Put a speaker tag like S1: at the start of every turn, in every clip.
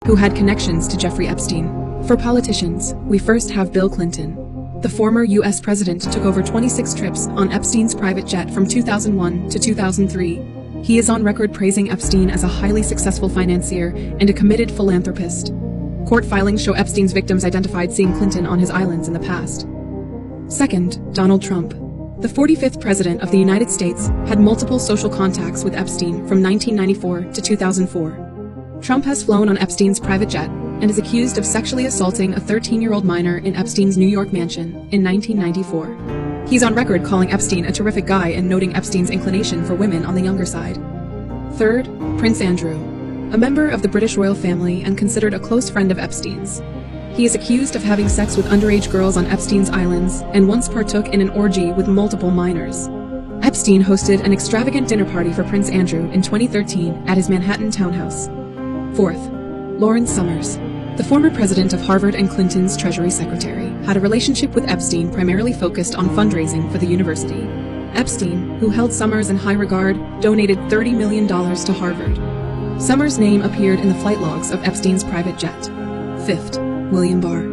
S1: who had connections to Jeffrey Epstein. For politicians, we first have Bill Clinton. The former U.S. president took over 26 trips on Epstein's private jet from 2001 to 2003. He is on record praising Epstein as a highly successful financier and a committed philanthropist. Court filings show Epstein's victims identified seeing Clinton on his islands in the past. Second, Donald Trump. The 45th president of the United States had multiple social contacts with Epstein from 1994 to 2004. Trump has flown on Epstein's private jet and is accused of sexually assaulting a 13-year-old minor in Epstein's New York mansion in 1994. He's on record calling Epstein a terrific guy and noting Epstein's inclination for women on the younger side. Third, Prince Andrew. A member of the British royal family and considered a close friend of Epstein's. He is accused of having sex with underage girls on Epstein's islands and once partook in an orgy with multiple minors. Epstein hosted an extravagant dinner party for Prince Andrew in 2013 at his Manhattan townhouse. Fourth, Lawrence Summers. The former president of Harvard and Clinton's Treasury Secretary had a relationship with Epstein primarily focused on fundraising for the university. Epstein, who held Summers in high regard, donated $30 million to Harvard. Summers' name appeared in the flight logs of Epstein's private jet. Fifth, William Barr.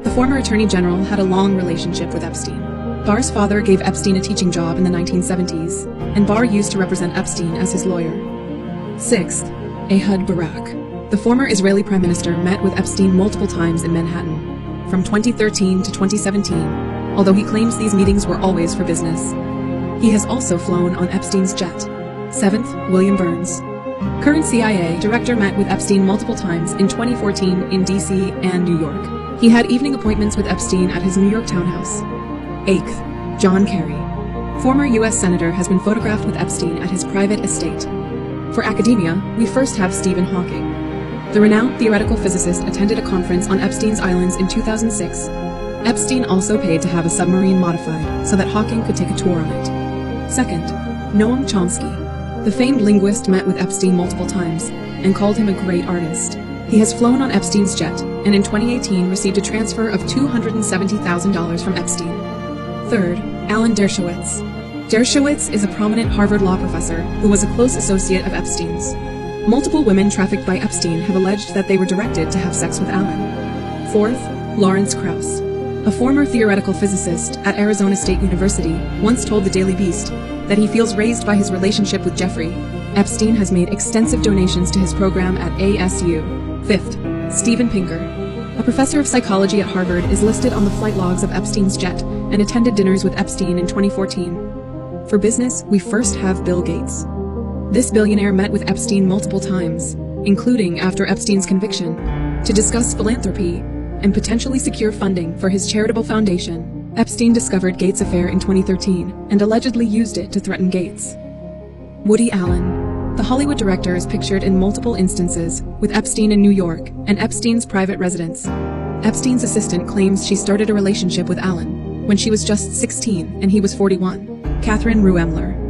S1: The former attorney general had a long relationship with Epstein. Barr's father gave Epstein a teaching job in the 1970s, and Barr used to represent Epstein as his lawyer. Sixth, Ehud Barak. The former Israeli prime minister met with Epstein multiple times in Manhattan, from 2013 to 2017, although he claims these meetings were always for business. He has also flown on Epstein's jet. Seventh, William Burns. Current CIA director met with Epstein multiple times in 2014 in D.C. and New York. He had evening appointments with Epstein at his New York townhouse. Eighth, John Kerry. Former U.S. senator has been photographed with Epstein at his private estate. For academia, we first have Stephen Hawking. The renowned theoretical physicist attended a conference on Epstein's Islands in 2006. Epstein also paid to have a submarine modified so that Hawking could take a tour on it. Second, Noam Chomsky. The famed linguist met with Epstein multiple times and called him a great artist. He has flown on Epstein's jet and in 2018 received a transfer of $270,000 from Epstein. Third, Alan Dershowitz. Dershowitz is a prominent Harvard law professor who was a close associate of Epstein's. Multiple women trafficked by Epstein have alleged that they were directed to have sex with Alan. Fourth, Lawrence Krauss. A former theoretical physicist at Arizona State University once told the Daily Beast that he feels raised by his relationship with Jeffrey. Epstein has made extensive donations to his program at ASU. Fifth, Steven Pinker. A professor of psychology at Harvard is listed on the flight logs of Epstein's jet and attended dinners with Epstein in 2014. For business, we first have Bill Gates. This billionaire met with Epstein multiple times, including after Epstein's conviction, to discuss philanthropy and potentially secure funding for his charitable foundation. Epstein discovered Gates' affair in 2013 and allegedly used it to threaten Gates. Woody Allen. The Hollywood director is pictured in multiple instances with Epstein in New York and Epstein's private residence. Epstein's assistant claims she started a relationship with Allen when she was just 16 and he was 41. Catherine Ruemmler.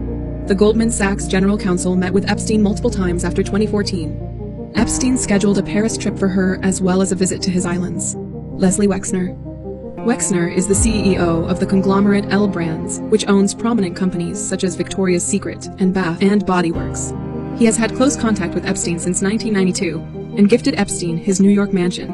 S1: The Goldman Sachs general counsel met with Epstein multiple times after 2014. Epstein scheduled a Paris trip for her as well as a visit to his islands. Leslie Wexner. Wexner is the CEO of the conglomerate L Brands, which owns prominent companies such as Victoria's Secret and Bath and Body Works. He has had close contact with Epstein since 1992 and gifted Epstein his New York mansion.